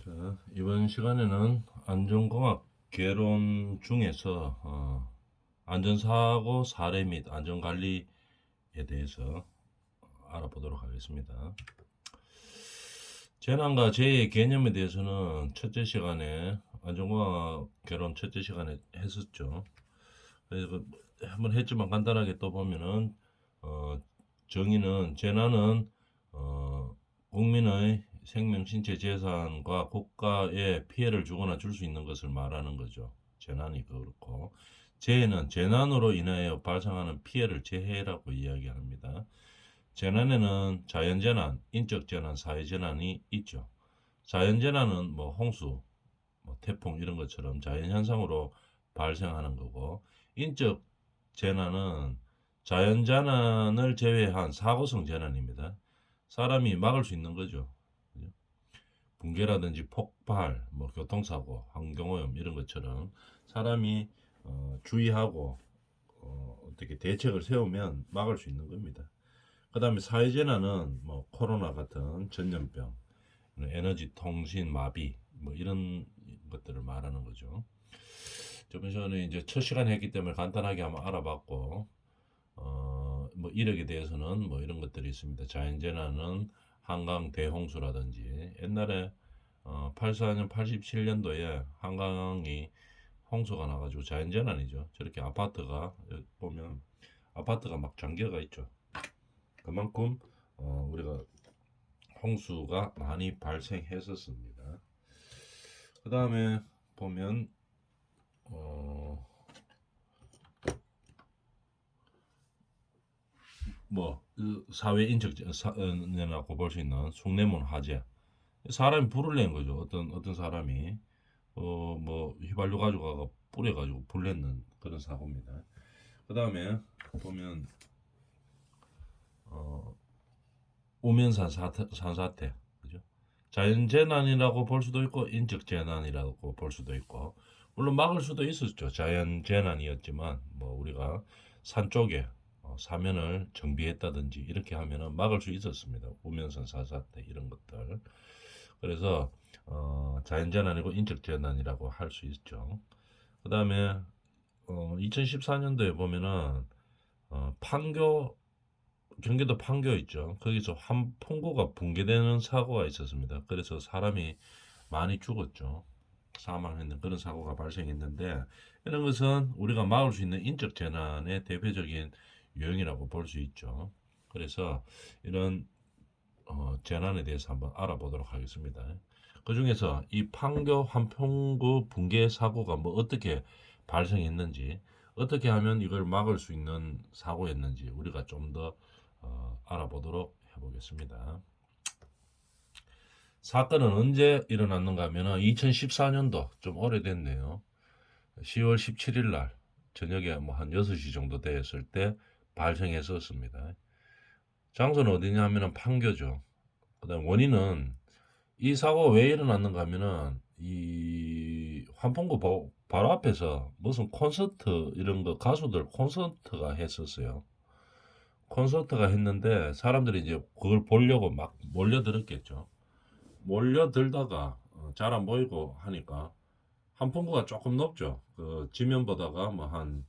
자, 이번 시간에는 안전공학 개론 중에서 안전사고 사례 및 안전관리에 대해서 알아보도록 하겠습니다. 재난과 재해의 개념에 대해서는 첫째 시간에 안전공학 개론 첫째 시간에 했었죠. 그래서 한번 했지만 간단하게 또 보면은 정의는 재난은 국민의 생명, 신체, 재산과 국가에 피해를 주거나 줄 수 있는 것을 말하는 거죠. 재난이 그렇고 재해는 재난으로 인하여 발생하는 피해를 재해라고 이야기합니다. 재난에는 자연재난, 인적재난, 사회재난이 있죠. 자연재난은 뭐 홍수, 뭐 태풍 이런 것처럼 자연현상으로 발생하는 거고, 인적 재난은 자연재난을 제외한 사고성 재난입니다. 사람이 막을 수 있는 거죠. 붕괴라든지 폭발, 뭐 교통사고, 환경오염 이런 것처럼 사람이 주의하고 어떻게 대책을 세우면 막을 수 있는 겁니다. 그 다음에 사회재난은 뭐 코로나 같은 전염병, 에너지 통신 마비 뭐 이런 것들을 말하는 거죠. 저번 시간에 이제 첫 시간 했기 때문에 간단하게 한번 알아봤고, 뭐 이력에 대해서는 뭐 이런 것들이 있습니다. 자연재난은 한강 대홍수라든지 옛날에 84년, 87년도에 한강이 홍수가 나가지고 자연재난이죠. 저렇게 아파트가 보면 아파트가 막 잠겨가 있죠. 그만큼 우리가 홍수가 많이 발생했었습니다. 그 다음에 보면 사회 인적이라고 볼 수 있는 숭례문 화재, 사람이 불을 낸 거죠. 어떤 사람이 뭐 휘발유 가지고 뿌려 가지고 불 냈는 그런 사고입니다. 그 다음에 보면 우면산 산사태, 그죠? 자연재난이라고 볼 수도 있고 인적재난이라고 볼 수도 있고, 물론 막을 수도 있었죠. 자연재난이었지만 뭐 우리가 산 쪽에 사면을 정비했다든지 이렇게 하면은 막을 수 있었습니다. 우면산 산사태 이런 것들. 그래서 자연재난이고 인적재난이라고 할 수 있죠. 그 다음에 2014년도에 보면은 판교, 경기도 판교 있죠. 거기서 환풍구가 붕괴되는 사고가 있었습니다. 그래서 사람이 많이 죽었죠. 사망했는 그런 사고가 발생했는데, 이런 것은 우리가 막을 수 있는 인적 재난의 대표적인 유형이라고 볼 수 있죠. 그래서 이런 재난에 대해서 한번 알아보도록 하겠습니다. 그 중에서 이 판교 환풍구 붕괴 사고가 뭐 어떻게 발생했는지, 어떻게 하면 이걸 막을 수 있는 사고였는지 우리가 좀 더 알아보도록 해보겠습니다. 사건은 언제 일어났는가 하면 2014년도, 좀 오래됐네요. 10월 17일 날 저녁에 뭐 한 6시 정도 되었을 때 발생했었습니다. 장소는 어디냐 하면 판교죠. 그다음 원인은, 이 사고가 왜 일어났는가 하면은 이 환풍구 바로 앞에서 무슨 콘서트 이런 거, 가수들 콘서트가 했었어요. 콘서트가 했는데 사람들이 이제 그걸 보려고 막 몰려들었겠죠. 몰려들다가 잘 안 보이고 하니까 환풍구가 조금 높죠. 그 지면보다가 뭐 한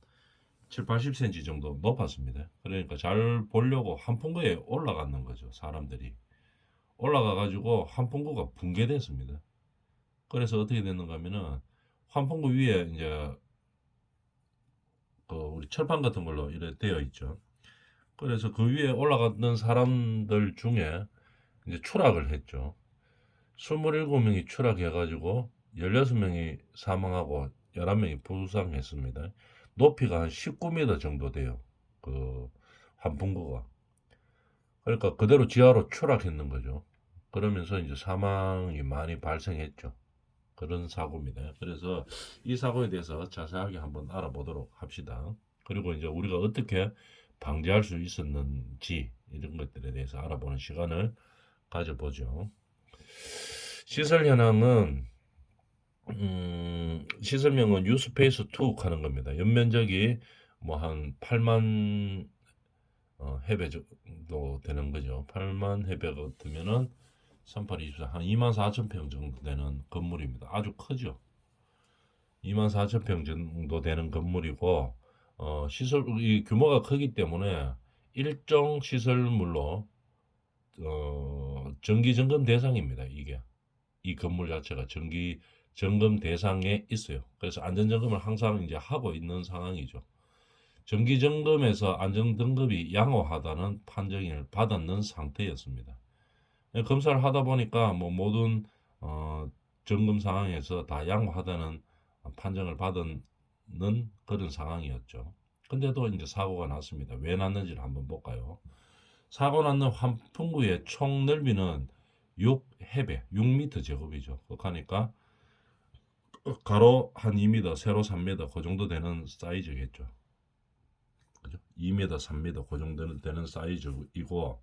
7, 80cm 정도 높았습니다. 그러니까 잘 보려고 환풍구에 올라갔는 거죠. 사람들이 올라가 가지고 환풍구가 붕괴됐습니다. 그래서 어떻게 됐는가 하면은 환풍구 위에 이제 그 우리 철판 같은 걸로 이렇게 되어 있죠. 그래서 그 위에 올라갔던 사람들 중에 이제 추락을 했죠. 27명이 추락해가지고 16명이 사망하고 11명이 부상했습니다. 높이가 한 19m 정도 돼요. 그 환풍구가. 그러니까 그대로 지하로 추락했는 거죠. 그러면서 이제 사망이 많이 발생했죠. 그런 사고입니다. 그래서 이 사고에 대해서 자세하게 한번 알아보도록 합시다. 그리고 이제 우리가 어떻게 방지할 수 있었는지 이런 것들에 대해서 알아보는 시간을 가져보죠. 시설 현황은 시설명은 유스페이스 2 하는 겁니다. 연면적이 뭐 한 8만 해배 정도 되는 거죠. 8만 해배 같으면은 3824 한 24,000평 정도 되는 건물입니다. 아주 크죠. 24,000평 정도 되는 건물이고 시설 이 규모가 크기 때문에 일정 시설물로 정기 점검 대상입니다. 이게 이 건물 자체가 정기 점검 대상에 있어요. 그래서 안전 점검을 항상 이제 하고 있는 상황이죠. 정기 점검에서 안전 등급이 양호하다는 판정을 받았는 상태였습니다. 검사를 하다 보니까 뭐 모든 점검 상황에서 다 양호하다는 판정을 받는 그런 상황이었죠. 근데도 이제 사고가 났습니다. 왜 났는지를 한번 볼까요? 사고 났는 환풍구의 총 넓이는 6해배, 6m 제곱이죠. 그러니까 가로 한 2m, 세로 3m 그 정도 되는 사이즈겠죠. 그죠? 2m, 3m 그 정도 되는 사이즈이고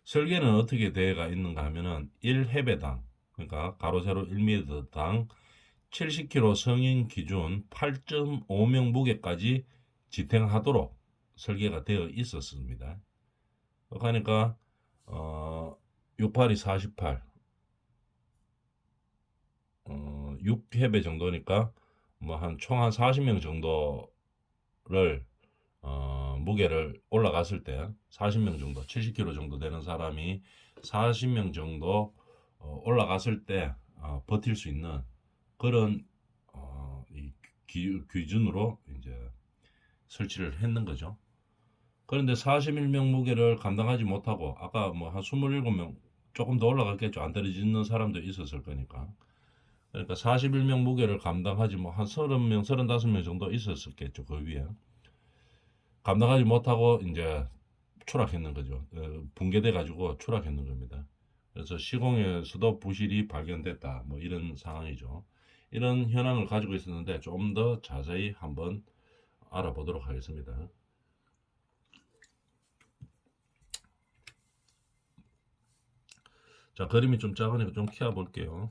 설계는 어떻게 되어가 있는가 하면은 1해배당 그러니까 가로 세로 1m당 70kg 성인 기준 8.5명 무게까지 지탱하도록 설계가 되어 있었습니다. 그러니까 68이 48 6해배 정도니까 뭐 한 총 한 40명 정도를 무게를 올라갔을 때 40명 정도 70kg 정도 되는 사람이 40명 정도 올라갔을 때 버틸 수 있는 그런 이 기준으로 이제 설치를 했는 거죠. 그런데 41명 무게를 감당하지 못하고 아까 뭐 한 27명 조금 더 올라갔겠죠. 안 떨어지는 사람도 있었을 거니까. 그러니까 41명 무게를 감당하지 뭐 한 30명, 35명 정도 있었겠죠. 그 위에. 감당하지 못하고 이제 추락했는 거죠. 붕괴돼 가지고 추락했는 겁니다. 그래서 시공에서도 부실이 발견됐다. 뭐 이런 상황이죠. 이런 현황을 가지고 있었는데 좀 더 자세히 한번 알아보도록 하겠습니다. 자, 그림이 좀 작으니까 좀 키워 볼게요.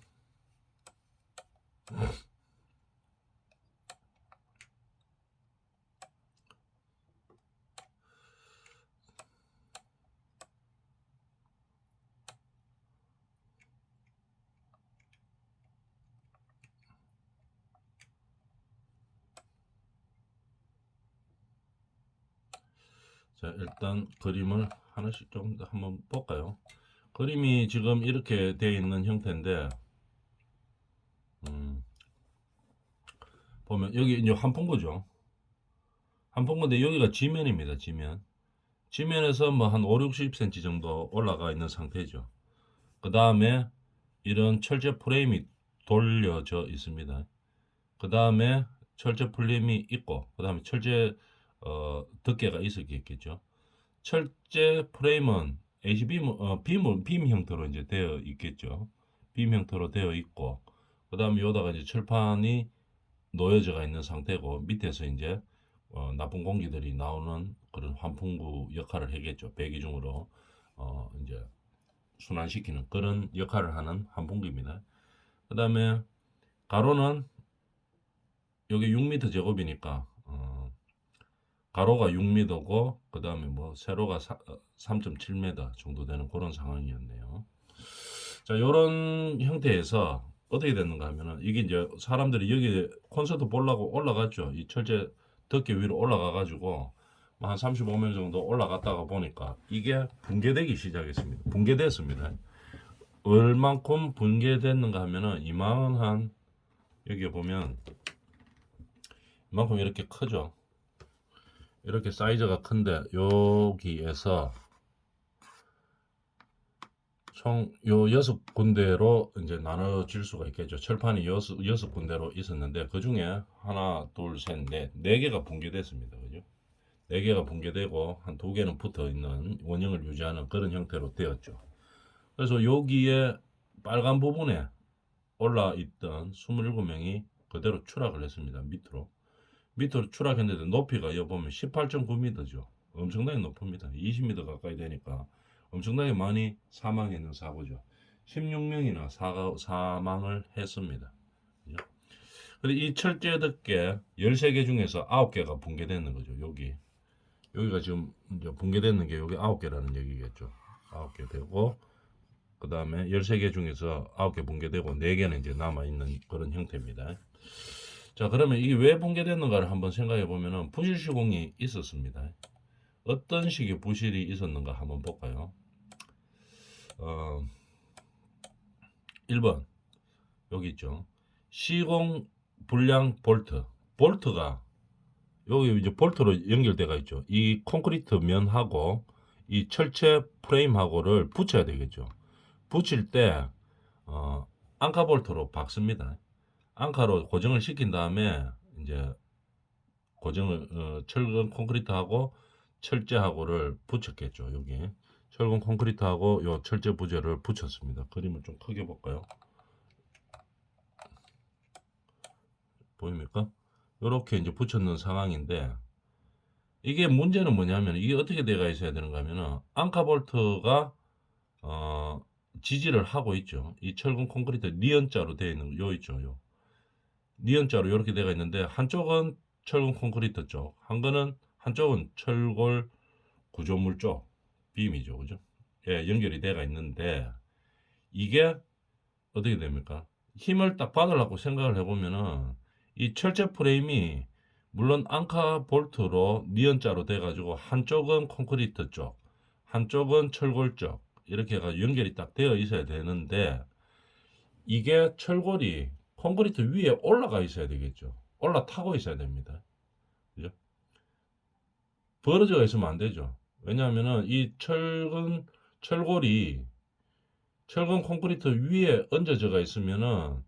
자, 일단 그림을 하나씩 좀 더 한번 볼까요? 그림이 지금 이렇게 되어 있는 형태인데, 보면 여기 이제 한풍구죠. 한풍구인데 여기가 지면입니다. 지면. 지면에서 뭐 한 5, 60cm 정도 올라가 있는 상태죠. 그 다음에 이런 철제 프레임이 돌려져 있습니다. 그 다음에 철제 프레임이 있고, 그 다음에 철제 덮개가 있었겠죠. 철제 프레임은 빔 형태로 이제 되어 있겠죠. 빔 형태로 되어 있고, 그 다음에 여기다가 이제 철판이 놓여져가 있는 상태고, 밑에서 이제 나쁜 공기들이 나오는 그런 환풍구 역할을 하겠죠. 배기 중으로 이제 순환시키는 그런 역할을 하는 환풍구입니다. 그 다음에 가로는 여기 6m 제곱이니까 가로가 6m고 그 다음에 뭐 세로가 3.7m 정도 되는 그런 상황이었네요. 자, 요런 형태에서 어떻게 됐는가 하면은 이게 이제 사람들이 여기 콘서트 보려고 올라갔죠. 이 철제 덮개 위로 올라가 가지고 한 35명 정도 올라갔다가 보니까 이게 붕괴되기 시작했습니다. 붕괴됐습니다. 얼만큼 붕괴됐는가 하면은 이만한 여기 보면 이만큼 이렇게 크죠. 이렇게 사이즈가 큰데 여기에서 총 요 6군데로 이제 나눠질 수가 있겠죠. 철판이 6군데로 있었는데 그 중에 하나, 둘, 셋, 넷, 4개가 붕괴됐습니다. 그죠? 4개가 붕괴되고 한 2개는 붙어 있는 원형을 유지하는 그런 형태로 되었죠. 그래서 여기에 빨간 부분에 올라 있던 27명이 그대로 추락을 했습니다. 밑으로 추락했는데 높이가 여기 보면 18.9m죠. 엄청나게 높습니다. 20m 가까이 되니까 엄청나게 많이 사망했는 사고죠. 16명이나 사망을 했습니다. 그죠? 그리고 이 철제 덮개 13개 중에서 9개가 붕괴되는 거죠. 여기가 지금 이제 붕괴되는 게 여기 9개라는 얘기겠죠. 9개 되고 그 다음에 13개 중에서 9개 붕괴되고 4개는 이제 남아있는 그런 형태입니다. 자, 그러면 이게 왜 붕괴됐는가를 한번 생각해 보면은 부실 시공이 있었습니다. 어떤 식의 부실이 있었는가 한번 볼까요? 1번 여기 있죠. 시공 불량 볼트. 볼트가 여기 이제 볼트로 연결돼가 있죠. 이 콘크리트 면하고 이 철제 프레임하고를 붙여야 되겠죠. 붙일 때 앙카 볼트로 박습니다. 앙카로 고정을 시킨 다음에 이제 고정을 철근 콘크리트하고 철제하고를 붙였겠죠. 여기 철근 콘크리트하고 요 철제 부재를 붙였습니다. 그림을 좀 크게 볼까요? 보입니까? 이렇게 이제 붙였는 상황인데 이게 문제는 뭐냐면 이게 어떻게 돼가 있어야 되는가 하면은 앙카 볼트가 지지를 하고 있죠. 이 철근 콘크리트 니은자로 되어 있는 요 있죠. 요 니은자로 이렇게 되어 있는데 한쪽은 철근 콘크리트 쪽, 한쪽은 철골 구조물 쪽 빔이죠, 그죠? 예, 연결이 되어 있는데 이게 어떻게 됩니까? 힘을 딱 받으려고 생각을 해보면은 이 철제 프레임이 물론 앙카 볼트로 니은자로 돼가지고 한쪽은 콘크리트 쪽, 한쪽은 철골 쪽 이렇게 해가 연결이 딱 되어 있어야 되는데 이게 철골이 콘크리트 위에 올라가 있어야 되겠죠. 올라타고 있어야 됩니다. 그죠? 벌어져 있으면 안 되죠. 왜냐하면은 이 철골이 철근 콘크리트 위에 얹어져가 있으면은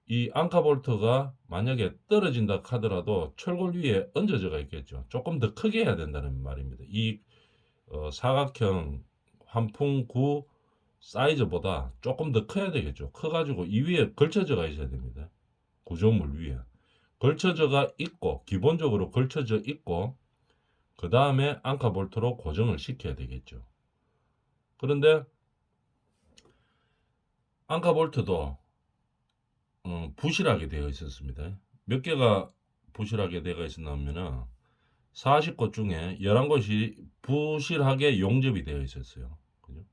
이 앙카볼트가 만약에 떨어진다 하더라도 철골 위에 얹어져가 있겠죠. 조금 더 크게 해야 된다는 말입니다. 이 사각형 환풍구 사이즈보다 조금 더 커야 되겠죠. 커가지고 이 위에 걸쳐져가 있어야 됩니다. 구조물 위에 걸쳐져가 있고 기본적으로 걸쳐져 있고 그 다음에 앙카볼트로 고정을 시켜야 되겠죠. 그런데 앙카볼트도 부실하게 되어 있었습니다. 몇 개가 부실하게 되어 있었냐면은 40곳 중에 11곳이 부실하게 용접이 되어 있었어요. 그죠?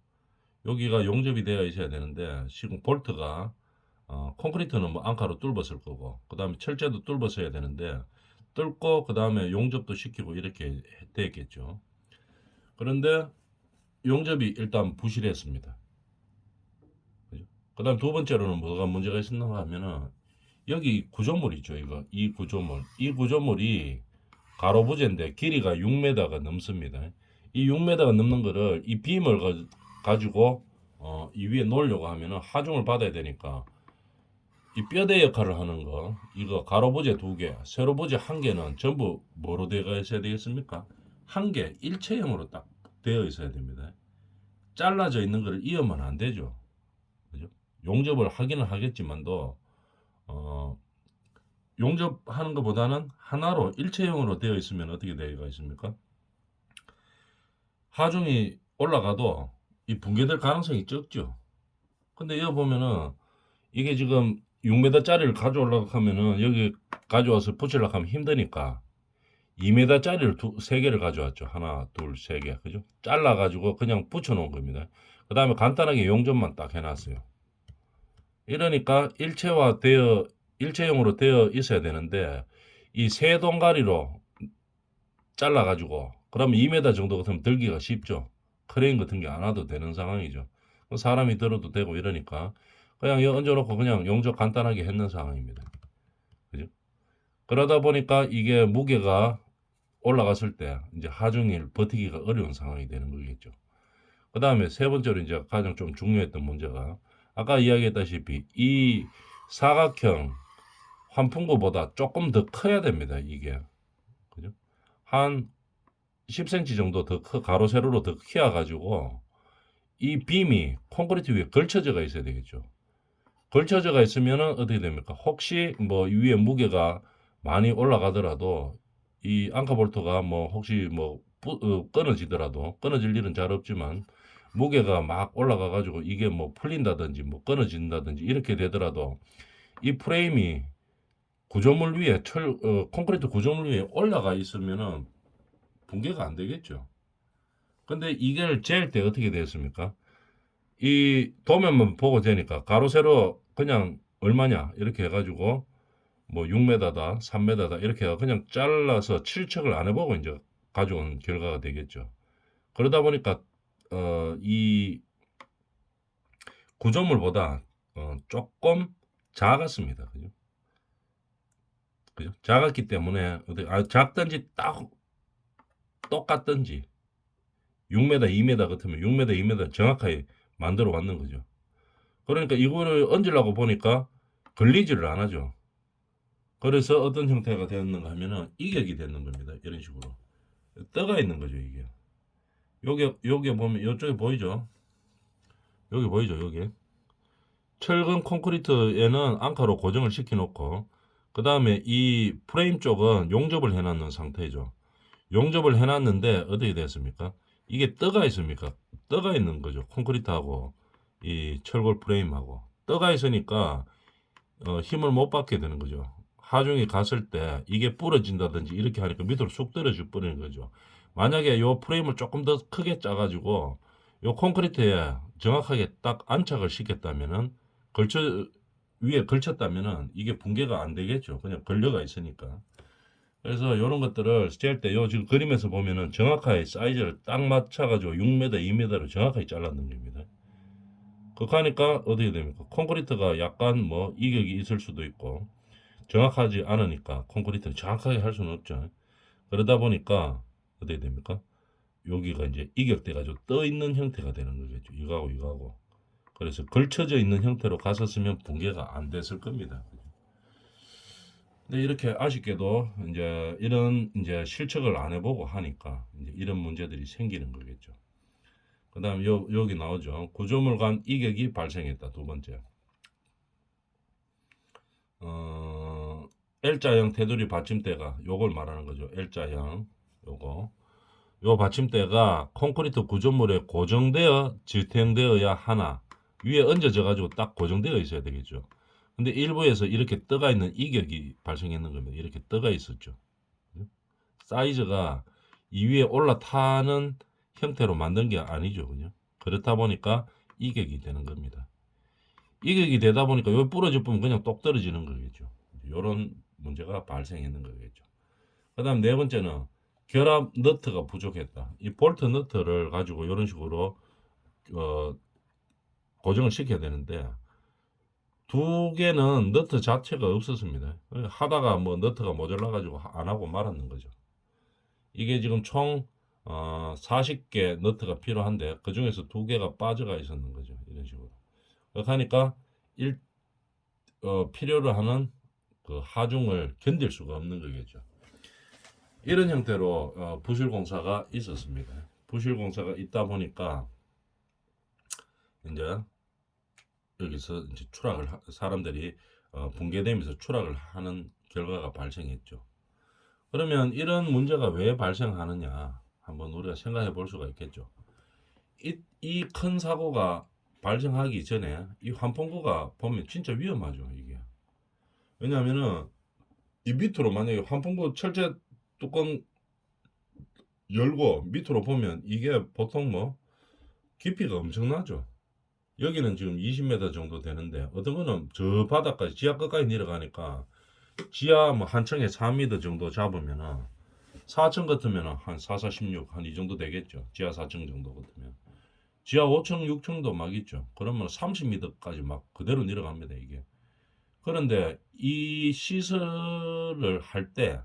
여기가 용접이 되어 있어야 되는데 지금 볼트가 콘크리트는 뭐 앙카로 뚫었을 거고 그 다음에 철제도 뚫었어야 되는데 뚫고 그 다음에 용접도 시키고 이렇게 됐겠죠. 그런데 용접이 일단 부실했습니다. 그 다음 두 번째로는 뭐가 문제가 있었나 하면은 여기 구조물 있죠. 이 구조물이 가로 부재인데 길이가 6m가 넘습니다. 이 6m가 넘는 거를 이 빔을 가지고 이 위에 놓으려고 하면은 하중을 받아야 되니까 이 뼈대 역할을 하는 거 이거 가로 부재 2개, 세로 부재 1개는 전부 뭐로 되어 있어야 되겠습니까? 1개 일체형으로 딱 되어 있어야 됩니다. 잘라져 있는 거를 이으면 안 되죠. 그죠? 용접을 하기는 하겠지만도 용접하는 것보다는 하나로 일체형으로 되어 있으면 어떻게 되어 있습니까? 하중이 올라가도 이 붕괴될 가능성이 적죠. 근데 여기 보면은 이게 지금 6m짜리를 가져오려고 하면은 여기 가져와서 붙이려고 하면 힘드니까 2m짜리를 3개를 가져왔죠. 하나, 둘, 3개. 그죠? 잘라가지고 그냥 붙여놓은 겁니다. 그 다음에 간단하게 용접만 딱 해놨어요. 이러니까 일체형으로 되어 있어야 되는데 이 세 동가리로 잘라가지고 그러면 2m 정도 같으면 들기가 쉽죠. 크레인 같은 게 안 와도 되는 상황이죠. 사람이 들어도 되고 이러니까 그냥 여기 얹어놓고 그냥 용접 간단하게 했는 상황입니다. 그죠? 그러다 보니까 이게 무게가 올라갔을 때 이제 하중을 버티기가 어려운 상황이 되는 거겠죠. 그 다음에 세 번째로 이제 가장 좀 중요했던 문제가 아까 이야기했다시피 이 사각형 환풍구보다 조금 더 커야 됩니다. 이게 그죠? 한 10cm 정도 더 가로 세로로 더 키워가지고 이 빔이 콘크리트 위에 걸쳐져가 있어야 되겠죠. 걸쳐져가 있으면은 어떻게 됩니까? 혹시 뭐 위에 무게가 많이 올라가더라도 이 앙카볼트가 뭐 혹시 뭐 끊어지더라도 끊어질 일은 잘 없지만 무게가 막 올라가 가지고 이게 뭐 풀린다든지 뭐 끊어진다든지 이렇게 되더라도 이 프레임이 구조물 위에 콘크리트 구조물 위에 올라가 있으면은 붕괴가 안 되겠죠. 근데 이걸 잴 때 어떻게 됐습니까? 이 도면만 보고 되니까 가로 세로 그냥 얼마냐 이렇게 해가지고 뭐 6m다 3m다 이렇게 해서 그냥 잘라서 칠척을 안 해보고 이제 가져온 결과가 되겠죠. 그러다 보니까 이 구조물보다 조금 작았습니다. 그죠? 그죠? 작았기 때문에 작든지 딱 똑같든지 6m, 2m 같으면 6m, 2m 정확하게 만들어 왔는 거죠. 그러니까 이거를 얹으려고 보니까 걸리지를 안 하죠. 그래서 어떤 형태가 되었는가 하면은 이격이 되는 겁니다. 이런 식으로 떠가 있는 거죠. 이게 요게 보면 이쪽에 보이죠? 여기 보이죠? 여기 철근 콘크리트에는 앙카로 고정을 시켜 놓고 그 다음에 이 프레임 쪽은 용접을 해 놨는 상태죠. 용접을 해 놨는데 어떻게 됐습니까? 이게 떠가 있습니까? 떠가 있는 거죠. 콘크리트하고 이 철골 프레임하고 떠가 있으니까 힘을 못 받게 되는 거죠. 하중이 갔을 때 이게 부러진다든지 이렇게 하니까 밑으로 쑥 떨어져 버리는 거죠. 만약에 요 프레임을 조금 더 크게 짜가지고 요 콘크리트에 정확하게 딱 안착을 시켰다면은 걸쳐 위에 걸쳤다면은 이게 붕괴가 안 되겠죠. 그냥 걸려가 있으니까. 그래서 이런 것들을 잴 때 요 지금 그림에서 보면은 정확하게 사이즈를 딱 맞춰가지고 6m, 2m로 정확하게 잘랐는 겁니다. 그렇게 하니까 어떻게 됩니까? 콘크리트가 약간 뭐 이격이 있을 수도 있고 정확하지 않으니까 콘크리트는 정확하게 할 수는 없죠. 그러다 보니까 어떻게 됩니까? 여기가 이제 이격돼가지고 떠 있는 형태가 되는 거겠죠. 이거하고 이거하고. 그래서 걸쳐져 있는 형태로 갔었으면 붕괴가 안 됐을 겁니다. 근데 이렇게 아쉽게도 이제 이런 이제 실측을 안 해보고 하니까 이제 이런 문제들이 생기는 거겠죠. 그다음 여기 나오죠. 구조물 간 이격이 발생했다. 두 번째. L자형 테두리 받침대가 요걸 말하는 거죠. L자형 요거. 요 받침대가 콘크리트 구조물에 고정되어 지탱되어야 하나 위에 얹어져 가지고 딱 고정되어 있어야 되겠죠. 근데 일부에서 이렇게 떠가 있는 이격이 발생했는 겁니다. 이렇게 떠가 있었죠. 사이즈가 이 위에 올라타는 형태로 만든 게 아니죠. 그죠? 그렇다 보니까 이격이 되는 겁니다. 이격이 되다 보니까 여기 부러져 보면 그냥 똑 떨어지는 거겠죠. 이런 문제가 발생했는 거겠죠. 그 다음 네 번째는 결합 너트가 부족했다. 이 볼트 너트를 가지고 이런 식으로 고정을 시켜야 되는데 두 개는 너트 자체가 없었습니다. 하다가 뭐 너트가 모자라 가지고 안 하고 말았는 거죠. 이게 지금 총 40개 너트가 필요한데 그 중에서 두 개가 빠져가 있었는 거죠. 이런 식으로. 그렇게 하니까 필요로 하는 그 하중을 견딜 수가 없는 거겠죠. 이런 형태로 부실 공사가 있었습니다. 부실 공사가 있다 보니까 이제 여기서 이제 사람들이 붕괴되면서 추락을 하는 결과가 발생했죠. 그러면 이런 문제가 왜 발생하느냐 한번 우리가 생각해 볼 수가 있겠죠. 이 큰 사고가 발생하기 전에 이 환풍구가 보면 진짜 위험하죠. 이게 왜냐하면은 이 밑으로 만약에 환풍구 철제 뚜껑 열고 밑으로 보면 이게 보통 뭐 깊이가 엄청나죠. 여기는 지금 20m 정도 되는데 어떤 거는 저 바닥까지 지하 끝까지 내려가니까 지하 뭐 한 층에 4m 정도 잡으면은 4층 같으면 한 4, 4, 16 한 이 정도 되겠죠. 지하 4층 정도 같으면 지하 5층, 6층도 막 있죠. 그러면 30m까지 막 그대로 내려갑니다 이게. 그런데 이 시설을 할 때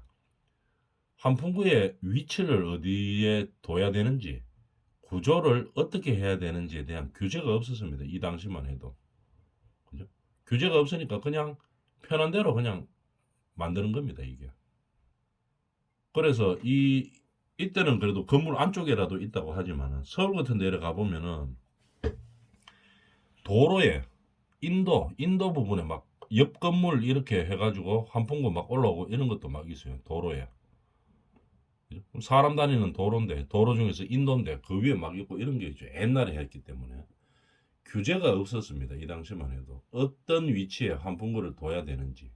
환풍구의 위치를 어디에 둬야 되는지 구조를 어떻게 해야 되는지에 대한 규제가 없었습니다. 이 당시만 해도. 그죠? 규제가 없으니까 그냥 편한 대로 그냥 만드는 겁니다, 이게. 그래서 이때는 그래도 건물 안쪽에라도 있다고 하지만 서울 같은 데를 가보면은 도로에 인도 부분에 막 옆 건물 이렇게 해가지고 환풍구 막 올라오고 이런 것도 막 있어요, 도로에. 사람 다니는 도로인데 도로 중에서 인도인데 그 위에 막 있고 이런 게 있죠. 옛날에 했기 때문에 규제가 없었습니다. 이 당시만 해도 어떤 위치에 환풍구를 둬야 되는지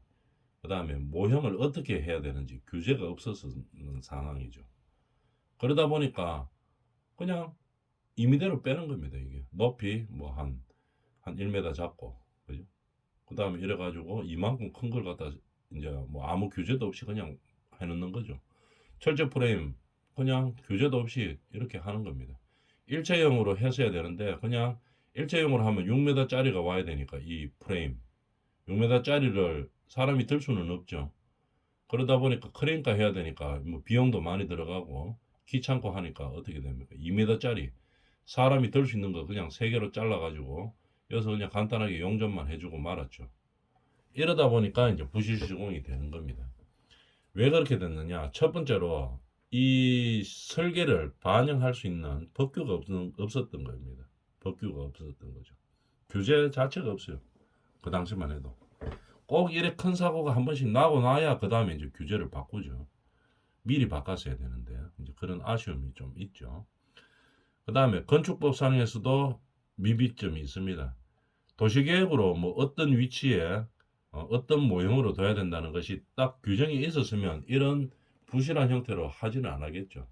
그 다음에 모형을 어떻게 해야 되는지 규제가 없었는 상황이죠. 그러다 보니까 그냥 임의대로 빼는 겁니다. 이게 높이 뭐 한 1m 잡고, 그죠? 그 다음에 이래가지고 이만큼 큰 걸 갖다 이제 뭐 아무 규제도 없이 그냥 해놓는 거죠. 철제 프레임 그냥 규제도 없이 이렇게 하는 겁니다. 일체형으로 했어야 되는데 그냥 일체형으로 하면 6m짜리가 와야 되니까 이 프레임 6m짜리를 사람이 들 수는 없죠. 그러다 보니까 크레인가 해야 되니까 뭐 비용도 많이 들어가고 귀찮고 하니까 어떻게 됩니까? 2m짜리 사람이 들 수 있는 거 그냥 3개로 잘라가지고 여기서 그냥 간단하게 용접만 해주고 말았죠. 이러다 보니까 이제 부실 시공이 되는 겁니다. 왜 그렇게 됐느냐? 첫 번째로 이 설계를 반영할 수 있는 법규가 없었던 겁니다. 법규가 없었던 거죠. 규제 자체가 없어요. 그 당시만 해도. 꼭 이래 큰 사고가 한 번씩 나고 나야 그 다음에 이제 규제를 바꾸죠. 미리 바꿨어야 되는데 이제 그런 아쉬움이 좀 있죠. 그 다음에 건축법상에서도 미비점이 있습니다. 도시계획으로 뭐 어떤 위치에 어떤 모형으로 둬야 된다는 것이 딱 규정이 있었으면 이런 부실한 형태로 하지는 않았겠죠.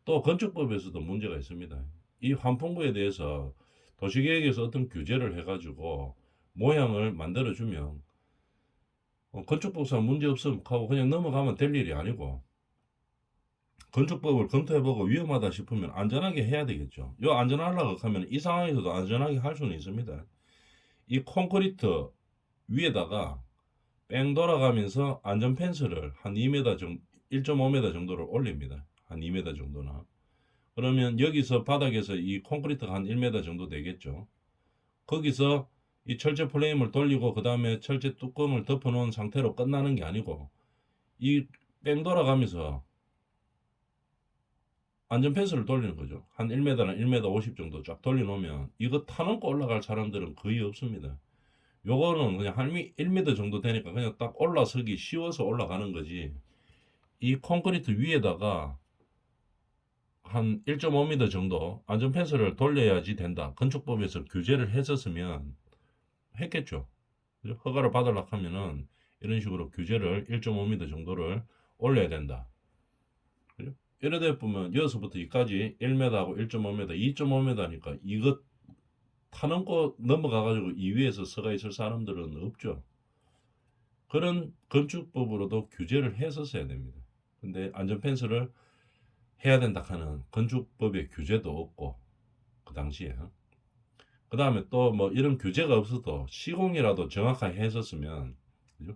또 건축법에서도 문제가 있습니다. 이 환풍구에 대해서 도시계획에서 어떤 규제를 해가지고 모양을 만들어주면 건축법상 문제 없음 하고 그냥 넘어가면 될 일이 아니고 건축법을 검토해보고 위험하다 싶으면 안전하게 해야 되겠죠. 요 안전하려고 하면 이 상황에서도 안전하게 할 수는 있습니다. 이 콘크리트 위에다가 뺑 돌아가면서 안전 펜스를 한 2m 정도, 1.5m 정도를 올립니다. 한 2m 정도나. 그러면 여기서 바닥에서 이 콘크리트가 한 1m 정도 되겠죠. 거기서 이 철제 프레임을 돌리고 그 다음에 철제 뚜껑을 덮어놓은 상태로 끝나는 게 아니고 이 뺑 돌아가면서 안전 펜스를 돌리는 거죠. 한 1m나 1m 50 정도 쫙 돌려놓으면 이거 타놓고 올라갈 사람들은 거의 없습니다. 요거는 그냥 한 1m 정도 되니까 그냥 딱 올라서기 쉬워서 올라가는 거지. 이 콘크리트 위에다가 한 1.5m 정도 안전 펜스를 돌려야지 된다. 건축법에서 규제를 했었으면 했겠죠. 허가를 받으려고 하면은 이런 식으로 규제를 1.5m 정도를 올려야 된다. 이러다 보면 여기서부터 여기까지 1m하고 1.5m, 2.5m니까 이거 타넘고 넘어가가지고 이 위에서 서가 있을 사람들은 없죠. 그런 건축법으로도 규제를 했었어야 됩니다. 근데 안전펜스를 해야 된다 하는 건축법의 규제도 없고 그 당시에 그 다음에 또 뭐 이런 규제가 없어도 시공이라도 정확하게 했었으면 그죠?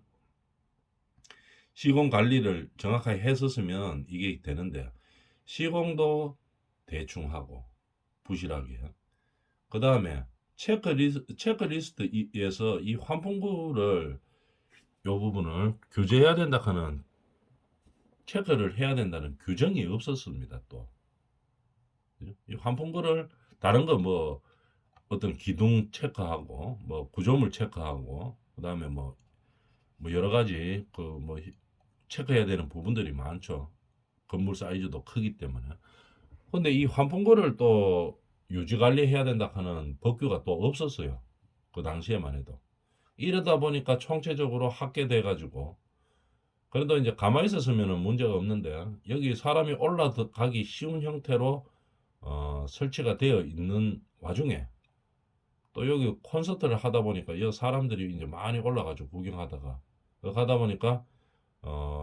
시공 관리를 정확하게 했었으면 이게 되는데 시공도 대충 하고 부실하게 그 다음에 체크리스트에서 이 환풍구를 요 부분을 규제해야 된다 하는 체크를 해야 된다는 규정이 없었습니다. 또 이 환풍구를 다른 거 뭐 어떤 기둥 체크하고 뭐 구조물 체크하고 그 다음에 뭐 여러 가지 그 뭐 체크해야 되는 부분들이 많죠. 건물 사이즈도 크기 때문에. 근데 이 환풍구를 또 유지 관리해야 된다 하는 법규가 또 없었어요. 그 당시에만 해도. 이러다 보니까 총체적으로 합계돼 가지고 그래도 이제 가만히 있었으면 문제가 없는데 여기 사람이 올라가기 쉬운 형태로 설치가 되어 있는 와중에 또 여기 콘서트를 하다 보니까 이 사람들이 이제 많이 올라가지고 구경하다가 가다 보니까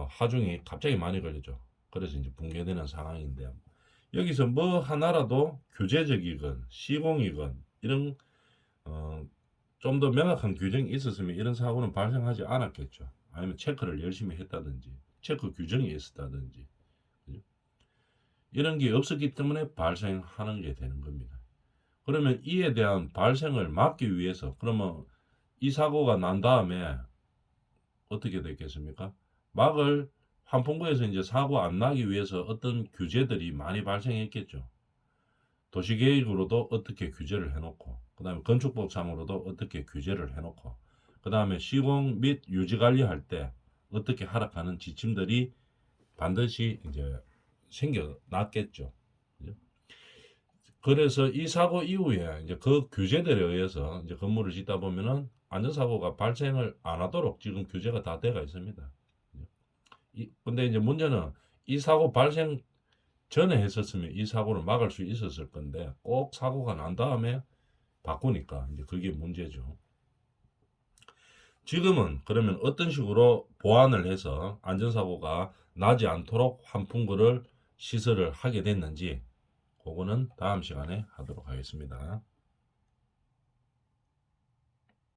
하중이 갑자기 많이 걸리죠. 그래서 이제 붕괴되는 상황인데 여기서 뭐 하나라도 규제적이건 시공이건 이런 좀 더 명확한 규정이 있었으면 이런 사고는 발생하지 않았겠죠. 아니면 체크를 열심히 했다든지 체크 규정이 있었다든지 그죠? 이런 게 없었기 때문에 발생하는 게 되는 겁니다. 그러면 이에 대한 발생을 막기 위해서 그러면 이 사고가 난 다음에 어떻게 됐겠습니까? 막을 환풍구에서 이제 사고 안 나기 위해서 어떤 규제들이 많이 발생했겠죠. 도시계획으로도 어떻게 규제를 해놓고 그 다음에 건축법상으로도 어떻게 규제를 해놓고 그 다음에 시공 및 유지 관리할 때 어떻게 하락하는 지침들이 반드시 이제 생겨났겠죠. 그죠? 그래서 이 사고 이후에 이제 그 규제들에 의해서 이제 건물을 짓다 보면은 안전사고가 발생을 안 하도록 지금 규제가 다 돼가 있습니다. 근데 이제 문제는 이 사고 발생 전에 했었으면 이 사고를 막을 수 있었을 건데 꼭 사고가 난 다음에 바꾸니까 이제 그게 문제죠. 지금은 그러면 어떤 식으로 보완을 해서 안전사고가 나지 않도록 환풍구를 시설을 하게 됐는지 그거는 다음 시간에 하도록 하겠습니다.